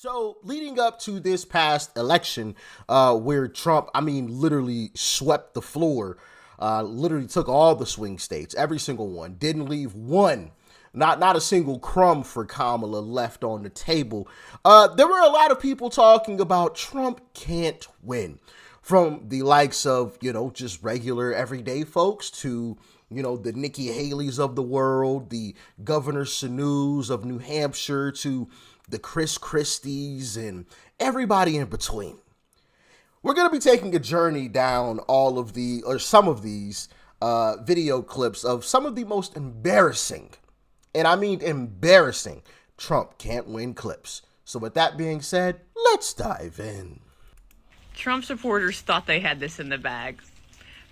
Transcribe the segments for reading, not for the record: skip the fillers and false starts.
So, leading up to this past election, where Trump, literally swept the floor, literally took all the swing states, every single one, didn't leave one, not a single crumb for Kamala left on the table. There were a lot of people talking about Trump can't win, from the likes of just regular everyday folks to the Nikki Haley's of the world, the Governor Sanu's of New Hampshire, to the Chris Christie's, and everybody in between. We're going to be taking a journey down all of the, or some of these video clips of some of the most embarrassing, and I mean embarrassing, Trump can't win clips. So with that being said, let's dive in. Trump supporters thought they had this in the bag.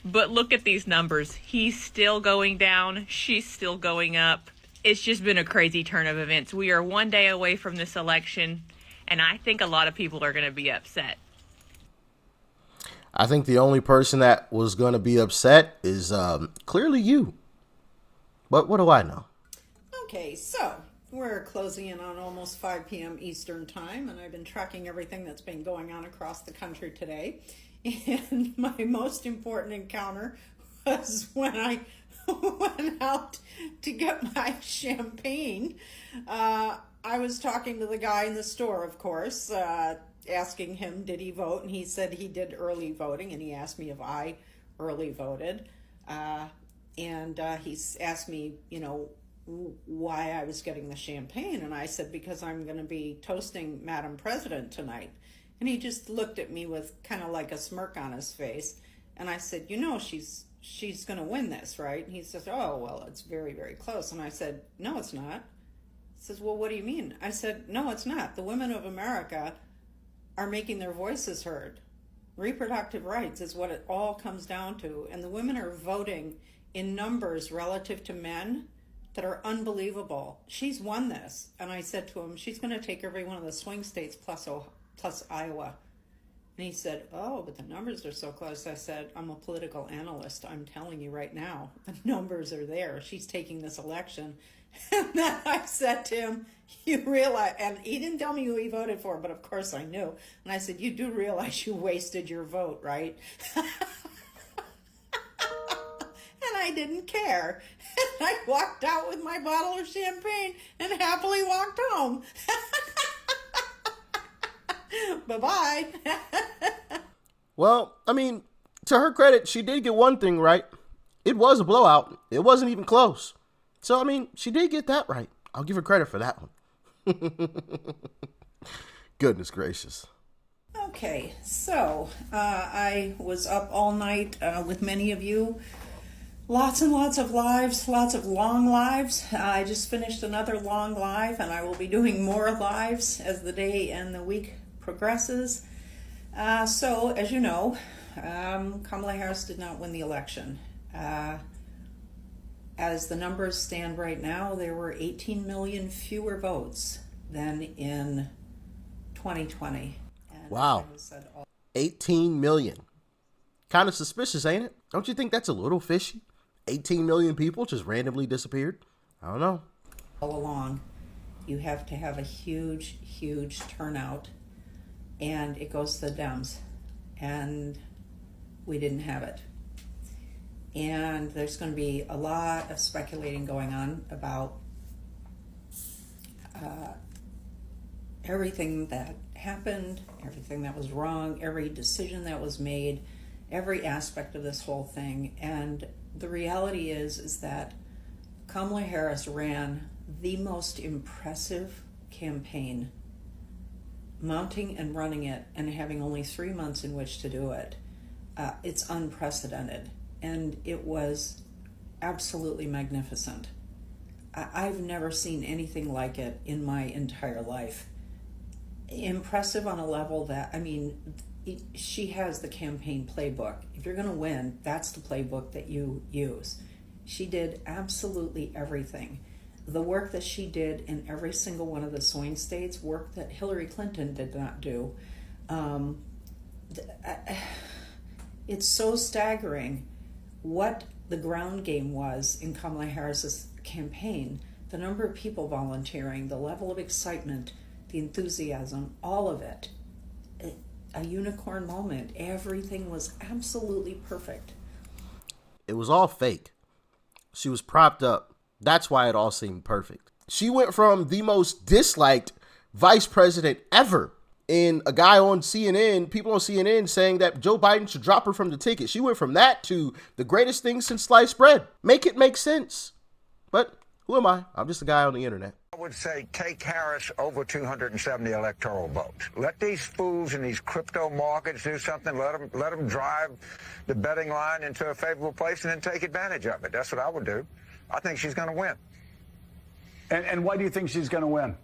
But look at these numbers. He's still going down. She's still going up. It's just been a crazy turn of events. We are one day away from this election, and I think a lot of people are going to be upset. I think the only person that was going to be upset is clearly you. But what do I know? Okay, so we're closing in on almost 5 p.m. Eastern time, and I've been tracking everything that's been going on across the country today. And my most important encounter was when I went out to get my champagne. I was talking to the guy in the store, of course, asking him, did he vote? And he said he did early voting, and he asked me if I early voted. And he asked me, why I was getting the champagne. And I said, because I'm going to be toasting Madam President tonight. And he just looked at me with kind of like a smirk on his face. And I said, she's going to win this, right? And he says, oh, well, it's very, very close. And I said, no, it's not. He says, well, what do you mean? I said, no, it's not. The women of America are making their voices heard. Reproductive rights is what it all comes down to. And the women are voting in numbers relative to men that are unbelievable. She's won this. And I said to him, she's going to take every one of the swing states plus Iowa. And he said, oh, but the numbers are so close. I said, I'm a political analyst. I'm telling you right now, the numbers are there. She's taking this election. And then I said to him, you realize, and he didn't tell me who he voted for, but of course I knew. And I said, you do realize you wasted your vote, right? And I didn't care. And I walked out with my bottle of champagne and happily walked home. Bye-bye. Well, to her credit, she did get one thing right. It was a blowout. It wasn't even close. So, she did get that right. I'll give her credit for that one. Goodness gracious. Okay, so I was up all night with many of you. Lots and lots of lives, lots of long lives. I just finished another long live, and I will be doing more lives as the day and the week progresses. So, as you know, Kamala Harris did not win the election. As the numbers stand right now, there were 18 million fewer votes than in 2020. And wow. 18 million. Kind of suspicious, ain't it? Don't you think that's a little fishy? 18 million people just randomly disappeared? I don't know. All along, you have to have a huge, huge turnout, and it goes to the Dems. And we didn't have it. And there's going to be a lot of speculating going on about everything that happened, everything that was wrong, every decision that was made, every aspect of this whole thing. And the reality is that Kamala Harris ran the most impressive campaign, mounting and running it and having only 3 months in which to do it. It's unprecedented. And it was absolutely magnificent. I've never seen anything like it in my entire life. Impressive on a level that, she has the campaign playbook. If you're going to win, that's the playbook that you use. She did absolutely everything. The work that she did in every single one of the swing states, work that Hillary Clinton did not do. It's so staggering what the ground game was in Kamala Harris's campaign, the number of people volunteering, the level of excitement, the enthusiasm, all of it. A unicorn moment. Everything was absolutely perfect. It was all fake. She was propped up. That's why it all seemed perfect. She went from the most disliked vice president ever in a guy on CNN, people on CNN saying that Joe Biden should drop her from the ticket. She went from that to the greatest thing since sliced bread. Make it make sense. But who am I? I'm just a guy on the internet. I would say take Harris over 270 electoral votes. Let these fools in these crypto markets do something. Let them drive the betting line into a favorable place and then take advantage of it. That's what I would do. I think she's going to win. And why do you think she's going to win?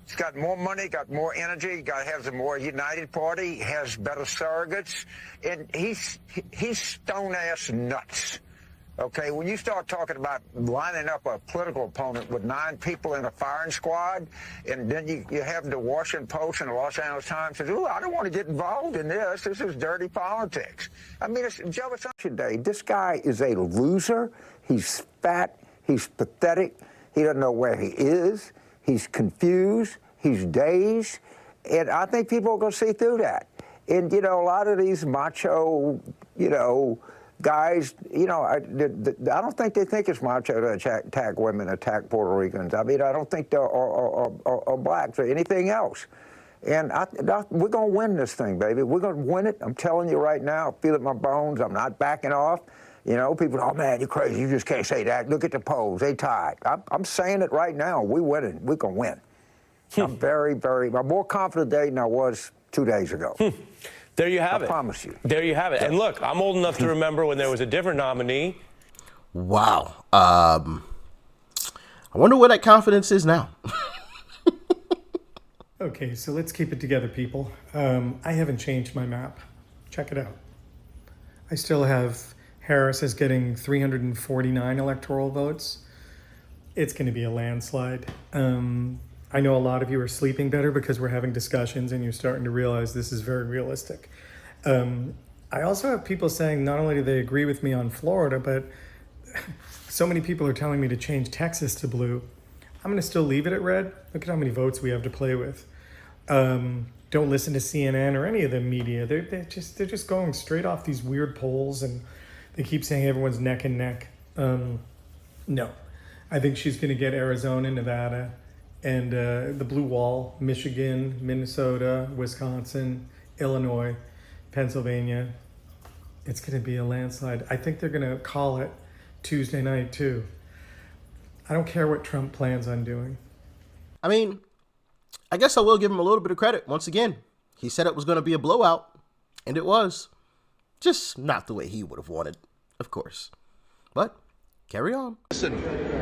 She's got more money, got more energy, has a more united party, has better surrogates, and he's stone-ass nuts. Okay, when you start talking about lining up a political opponent with 9 people in a firing squad, and then you have the Washington Post and the Los Angeles Times says, "Ooh, I don't want to get involved in this. This is dirty politics." I mean, it's Joe, it's election day. This guy is a loser. He's fat. He's pathetic. He doesn't know where he is. He's confused. He's dazed. And I think people are going to see through that. And, a lot of these macho, guys, I don't think they think it's macho to attack women, attack Puerto Ricans. I mean, I don't think they're or blacks or anything else. And we're going to win this thing, baby. We're going to win it. I'm telling you right now. I feel it in my bones. I'm not backing off. People, oh, man, you're crazy. You just can't say that. Look at the polls. They tied. I'm saying it right now. We're winning. We're going to win. I'm I'm more confident today than I was 2 days ago. There you have it. I promise you. There you have it. And look, I'm old enough to remember when there was a different nominee. Wow. I wonder where that confidence is now. Okay, so let's keep it together, people. I haven't changed my map. Check it out. I still have Harris as getting 349 electoral votes. It's going to be a landslide. I know a lot of you are sleeping better because we're having discussions and you're starting to realize this is very realistic. I also have people saying not only do they agree with me on Florida, but so many people are telling me to change Texas to blue. I'm going to still leave it at red. Look at how many votes we have to play with. Don't listen to CNN or any of the media. They're just going straight off these weird polls, and they keep saying everyone's neck and neck. No, I think she's going to get Arizona, Nevada, and the blue wall, Michigan, Minnesota, Wisconsin, Illinois, Pennsylvania. It's going to be a landslide. I think they're going to call it Tuesday night too. I don't care what Trump plans on doing. I mean, I guess I will give him a little bit of credit. Once again, he said it was going to be a blowout, and it was. Just not the way he would have wanted, of course. But carry on. Listen,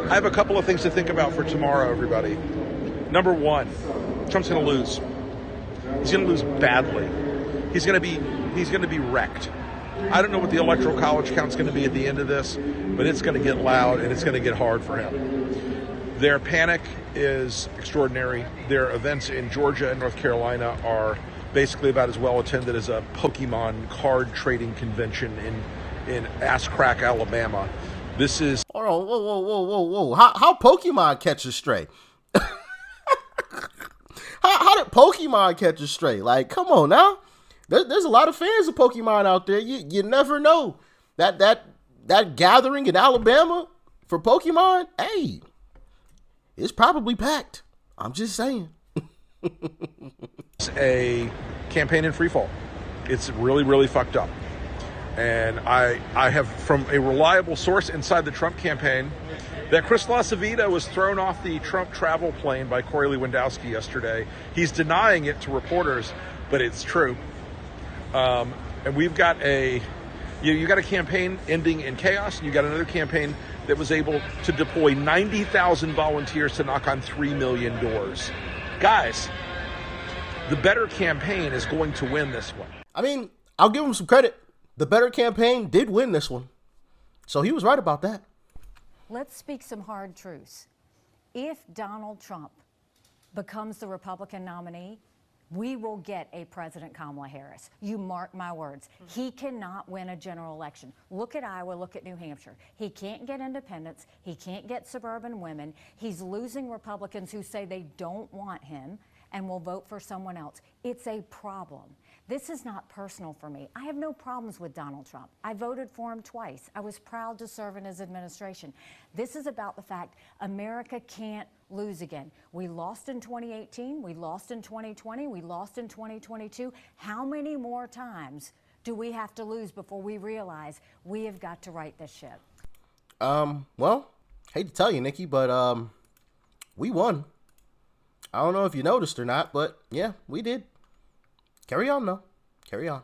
I have a couple of things to think about for tomorrow, everybody. Number one, Trump's going to lose. He's going to lose badly. He's going to be wrecked. I don't know what the electoral college count's going to be at the end of this, but it's going to get loud and it's going to get hard for him. Their panic is extraordinary. Their events in Georgia and North Carolina are basically about as well attended as a Pokemon card trading convention in Ass Crack, Alabama. This is... Oh, whoa. How Pokemon catch a stray? how did Pokemon catch a stray? Like, come on now. There's a lot of fans of Pokemon out there. You never know. That gathering in Alabama for Pokemon, hey, it's probably packed. I'm just saying. It's a campaign in freefall. It's really, really fucked up. And I have from a reliable source inside the Trump campaign that Chris LaCivita was thrown off the Trump travel plane by Corey Lewandowski yesterday. He's denying it to reporters, but it's true. And we've got you got a campaign ending in chaos, and you got another campaign that was able to deploy 90,000 volunteers to knock on 3 million doors. Guys, the better campaign is going to win this one. I mean, I'll give him some credit. The better campaign did win this one. So he was right about that. Let's speak some hard truths. If Donald Trump becomes the Republican nominee, We will get a President Kamala Harris. You mark my words. He cannot win a general election. Look at Iowa, look at New Hampshire. He can't get independents. He can't get suburban women. He's losing Republicans who say they don't want him and will vote for someone else. It's a problem. This is not personal for me. I have no problems with Donald Trump. I voted for him twice. I was proud to serve in his administration. This is about the fact America can't lose again. We lost in 2018, we lost in 2020, we lost in 2022. How many more times do we have to lose before we realize we have got to right this ship? Well, hate to tell you, Nikki, but we won. I don't know if you noticed or not, but yeah, we did. Carry on, though. Carry on.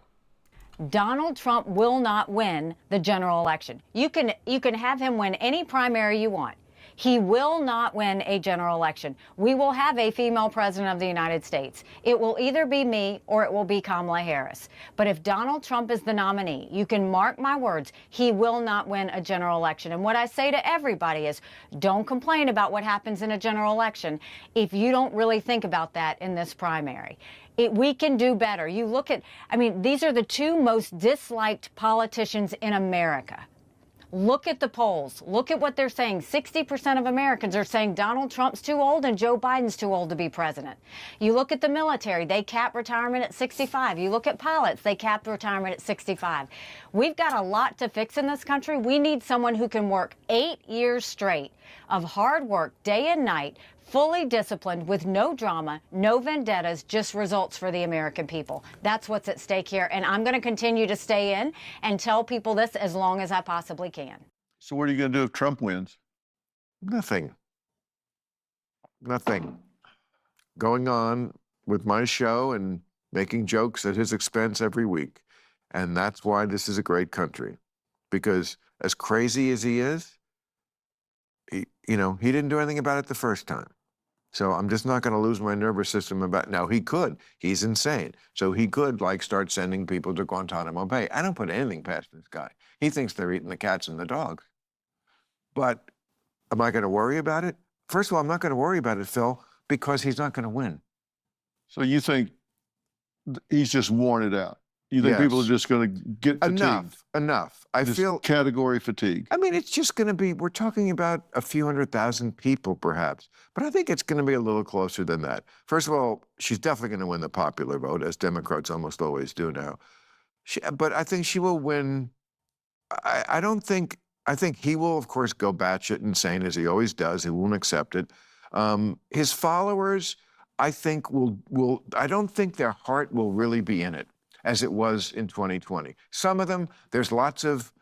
Donald Trump will not win the general election. You can have him win any primary you want. He will not win a general election. We will have a female president of the United States. It will either be me or it will be Kamala Harris. But if Donald Trump is the nominee, you can mark my words, he will not win a general election. And what I say to everybody is, don't complain about what happens in a general election if you don't really think about that in this primary. We can do better. You look at, these are the two most disliked politicians in America. Look at the polls. Look at what they're saying. 60% of Americans are saying Donald Trump's too old and Joe Biden's too old to be president. You look at the military, they cap retirement at 65. You look at pilots, they cap retirement at 65. We've got a lot to fix in this country. We need someone who can work 8 years straight of hard work, day and night, fully disciplined, with no drama, no vendettas, just results for the American people. That's what's at stake here, and I'm going to continue to stay in and tell people this as long as I possibly can. So what are you going to do if Trump wins? Nothing. Going on with my show and making jokes at his expense every week. And that's why this is a great country. Because as crazy as he is, he didn't do anything about it the first time. So I'm just not going to lose my nervous system about. Now, he could. He's insane. So he could, start sending people to Guantanamo Bay. I don't put anything past this guy. He thinks they're eating the cats and the dogs. But am I going to worry about it? First of all, I'm not going to worry about it, Phil, because he's not going to win. So you think he's just worn it out? You think people are just going to get fatigued? Enough. I feel category fatigue. It's just going to be, we're talking about a few 100,000 people perhaps, but I think it's going to be a little closer than that. First of all, she's definitely going to win the popular vote, as Democrats almost always do now. But I think she will win. I think he will, of course, go batshit insane, as he always does. He won't accept it. His followers, I think, I don't think their heart will really be in it, as it was in 2020. Some of them, there's lots of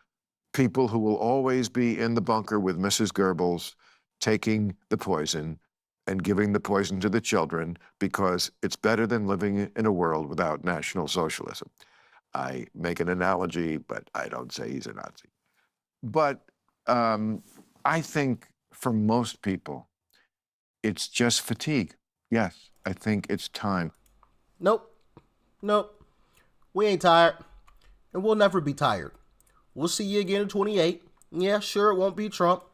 people who will always be in the bunker with Mrs. Goebbels, taking the poison and giving the poison to the children because it's better than living in a world without National Socialism. I make an analogy, but I don't say he's a Nazi. But I think for most people, it's just fatigue. Yes, I think it's time. Nope. We ain't tired, and we'll never be tired. We'll see you again in 28. Yeah, sure, it won't be Trump,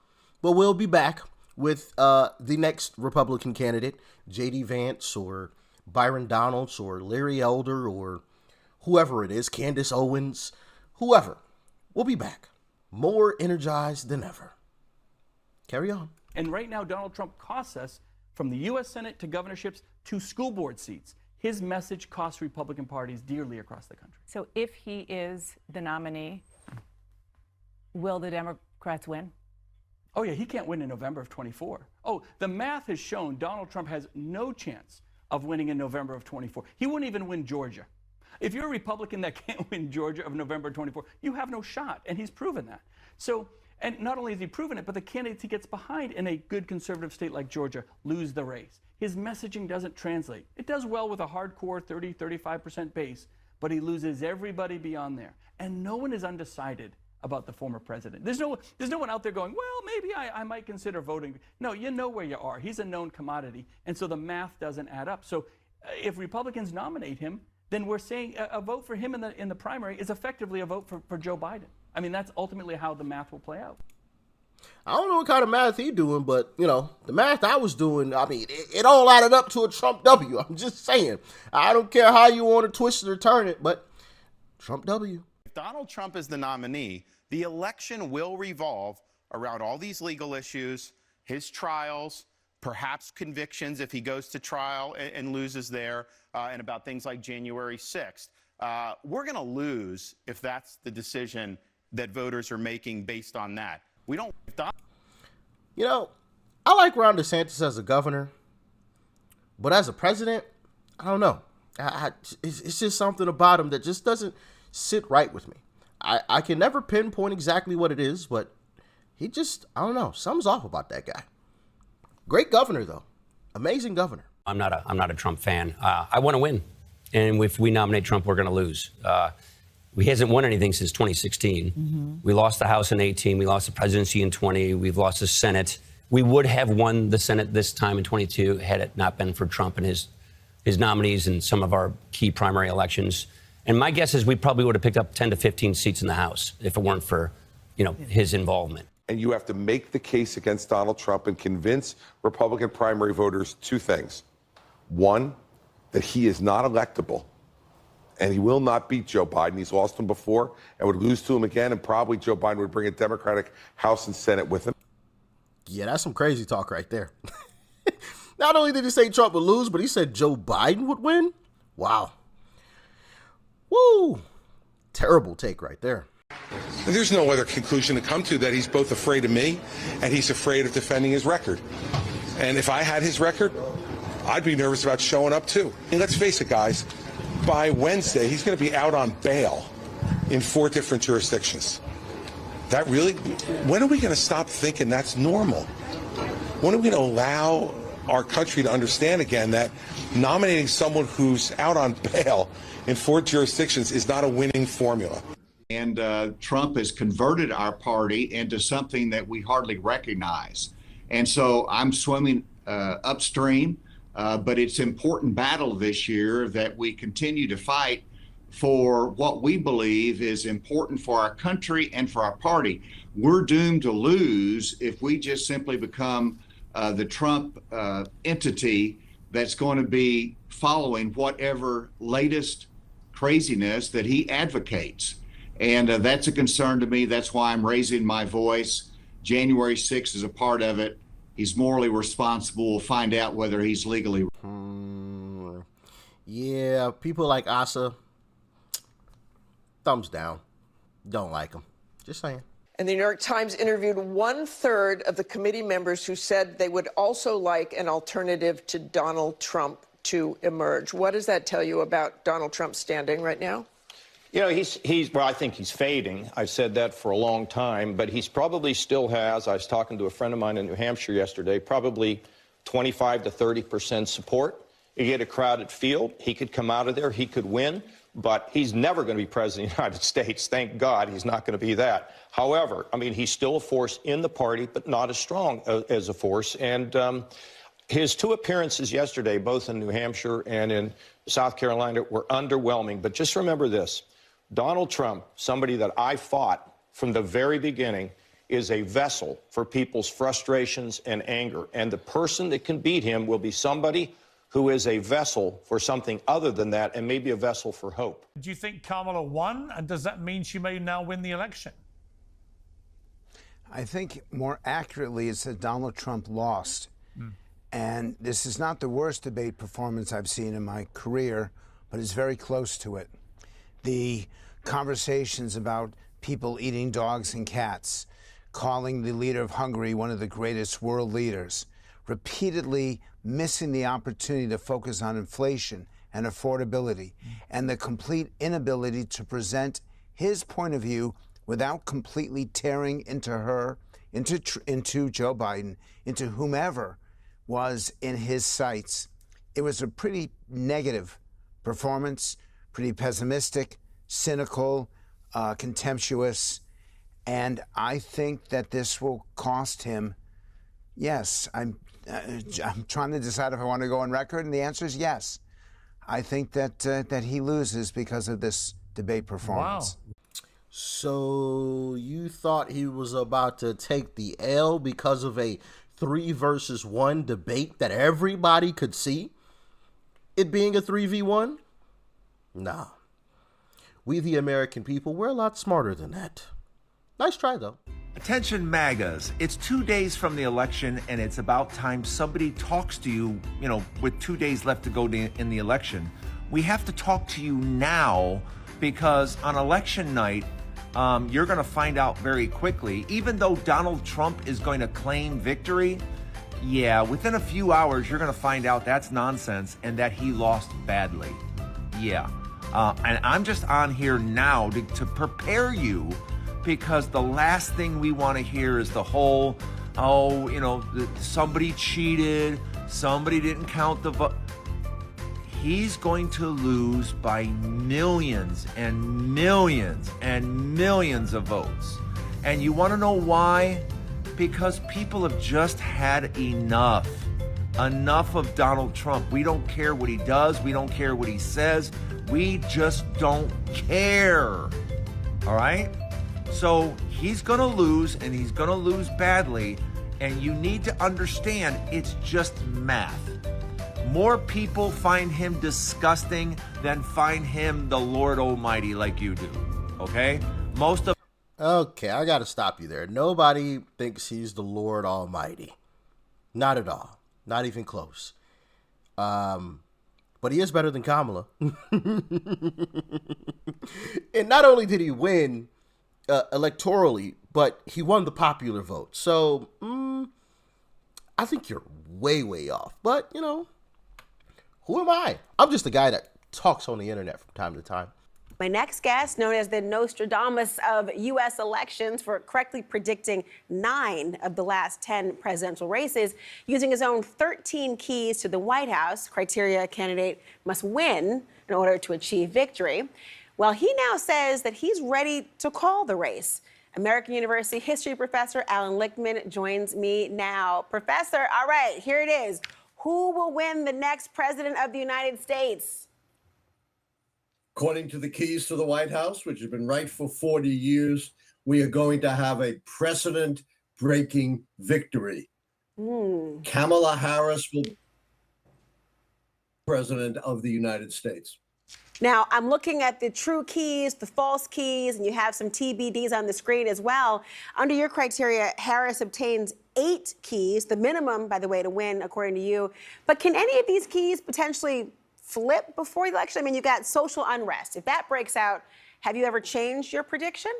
but we'll be back with the next Republican candidate, J.D. Vance or Byron Donalds or Larry Elder or whoever it is, Candace Owens, whoever. We'll be back, more energized than ever. Carry on. And right now, Donald Trump costs us, from the U.S. Senate to governorships to school board seats. His message costs Republican parties dearly across the country. So if he is the nominee, will the Democrats win? Oh, yeah, he can't win in November of 24. Oh, the math has shown Donald Trump has no chance of winning in November of 24. He wouldn't even win Georgia. If you're a Republican that can't win Georgia of November 24, you have no shot, and he's proven that. So, and not only has he proven it, but the candidates he gets behind in a good conservative state like Georgia lose the race. His messaging doesn't translate. It does well with a hardcore 35% base, but he loses everybody beyond there. And no one is undecided about the former president. There's no one out there going, well, maybe I might consider voting. No, you know where you are. He's a known commodity, and so the math doesn't add up. So if Republicans nominate him, then we're saying a vote for him in the primary is effectively a vote for Joe Biden. That's ultimately how the math will play out. I don't know what kind of math he doing, but, you know, the math I was doing, I mean, it all added up to a Trump W. I'm just saying. I don't care how you want to twist it or turn it, but Trump W. If Donald Trump is the nominee, the election will revolve around all these legal issues, his trials, perhaps convictions if he goes to trial and loses there, and about things like January 6th. We're going to lose if that's the decision that voters are making based on that. We don't. You know, I like Ron DeSantis as a governor, but as a president, I don't know. It's just something about him that just doesn't sit right with me. I can never pinpoint exactly what it is, but he just, I don't know, something's off about that guy. Great governor, though. Amazing governor. I'm not a Trump fan. I want to win. And if we nominate Trump, we're going to lose. He hasn't won anything since 2016. Mm-hmm. We lost the House in 18. We lost the presidency in 20. We've lost the Senate. We would have won the Senate this time in 22 had it not been for Trump and his nominees in some of our key primary elections. And my guess is we probably would have picked up 10 to 15 seats in the House if it weren't for, his involvement. And you have to make the case against Donald Trump and convince Republican primary voters two things. One, that he is not electable. And he will not beat Joe Biden. He's lost him before and would lose to him again. And probably Joe Biden would bring a Democratic House and Senate with him. Yeah, that's some crazy talk right there. Not only did he say Trump would lose, but he said Joe Biden would win. Wow. Woo. Terrible take right there. There's no other conclusion to come to that he's both afraid of me and he's afraid of defending his record. And if I had his record, I'd be nervous about showing up too. And let's face it, guys. By Wednesday, he's going to be out on bail in 4 different jurisdictions. That really, when are we going to stop thinking that's normal? When are we going to allow our country to understand again that nominating someone who's out on bail in 4 jurisdictions is not a winning formula? And Trump has converted our party into something that we hardly recognize. And so I'm swimming upstream. But it's an important battle this year that we continue to fight for what we believe is important for our country and for our party. We're doomed to lose if we just simply become the Trump entity that's going to be following whatever latest craziness that he advocates. And that's a concern to me. That's why I'm raising my voice. January 6th is a part of it. He's morally responsible. We'll find out whether he's legally. Yeah, people like Asa, thumbs down. Don't like him. Just saying. And the New York Times interviewed 1/3 of the committee members who said they would also like an alternative to Donald Trump to emerge. What does that tell you about Donald Trump's standing right now? Well, I think he's fading. I've said that for a long time, but he's probably still has, I was talking to a friend of mine in New Hampshire yesterday, probably 25 to 30% support. You get a crowded field, he could come out of there, he could win, but he's never going to be president of the United States. Thank God he's not going to be that. However, he's still a force in the party, but not as strong as a force. And his 2 appearances yesterday, both in New Hampshire and in South Carolina, were underwhelming. But just remember this. Donald Trump, somebody that I fought from the very beginning, is a vessel for people's frustrations and anger. And the person that can beat him will be somebody who is a vessel for something other than that, and maybe a vessel for hope. Do you think Kamala won, and does that mean she may now win the election? I think more accurately it's that Donald Trump lost. And this is not the worst debate performance I've seen in my career, but it's very close to it. The conversations about people eating dogs and cats, calling the leader of Hungary one of the greatest world leaders, repeatedly missing the opportunity to focus on inflation and affordability, and the complete inability to present his point of view without completely tearing into Joe Biden, into whomever was in his sights. It was a pretty negative performance, pretty pessimistic, cynical, contemptuous, and I think that this will cost him. Yes, I'm trying to decide if I want to go on record, and the answer is yes. I think that he loses because of this debate performance. Wow. So you thought he was about to take the L because of a 3-versus-1 debate that everybody could see? It being a 3v1? Nah. We the American people, we're a lot smarter than that. Nice try, though. Attention MAGAs. It's 2 days from the election, and it's about time somebody talks to you, with 2 days left to go in the election. We have to talk to you now because on election night, you're going to find out very quickly, even though Donald Trump is going to claim victory, within a few hours, you're going to find out that's nonsense and that he lost badly. Yeah. And I'm just on here now to prepare you, because the last thing we want to hear is the whole, somebody cheated, somebody didn't count the vote. He's going to lose by millions and millions and millions of votes. And you want to know why? Because people have just had enough. Enough of Donald Trump. We don't care what he does. We don't care what he says. We just don't care. All right? So he's going to lose, and he's going to lose badly. And you need to understand it's just math. More people find him disgusting than find him the Lord Almighty like you do. Okay? Okay, I got to stop you there. Nobody thinks he's the Lord Almighty. Not at all. Not even close. But he is better than Kamala. And not only did he win electorally, but he won the popular vote. So, I think you're way, way off. But, who am I? I'm just a guy that talks on the internet from time to time. My next guest, known as the Nostradamus of U.S. elections for correctly predicting 9 of the last 10 presidential races, using his own 13 keys to the White House, criteria a candidate must win in order to achieve victory. Well, he now says that he's ready to call the race. American University history professor Alan Lichtman joins me now. Professor, all right, here it is. Who will win the next president of the United States? According to the keys to the White House, which has been right for 40 years, we are going to have a precedent-breaking victory. Kamala Harris will be president of the United States. Now, I'm looking at the true keys, the false keys, and you have some TBDs on the screen as well. Under your criteria, Harris obtains 8 keys, the minimum, by the way, to win, according to you. But can any of these keys potentially flip before the election? I mean, you got social unrest. If that breaks out, have you ever changed your prediction?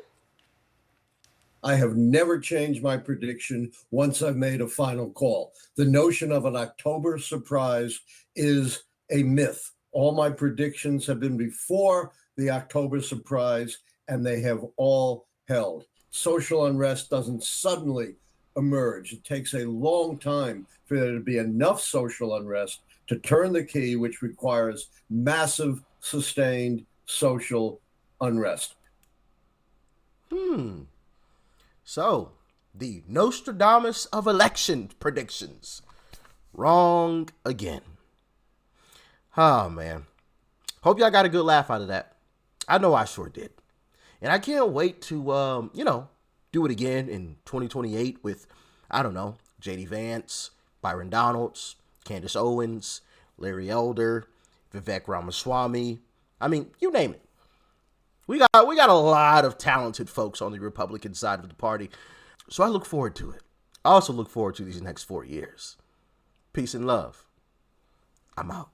I have never changed my prediction once I've made a final call. The notion of an October surprise is a myth. All my predictions have been before the October surprise, and they have all held. Social unrest doesn't suddenly emerge. It takes a long time for there to be enough social unrest to turn the key, which requires massive, sustained social unrest. So, the Nostradamus of election predictions. Wrong again. Oh, man. Hope y'all got a good laugh out of that. I know I sure did. And I can't wait to, do it again in 2028 with, J.D. Vance, Byron Donalds, Candace Owens, Larry Elder, Vivek Ramaswamy. I mean, you name it. We got a lot of talented folks on the Republican side of the party. So I look forward to it. I also look forward to these next 4 years. Peace and love. I'm out.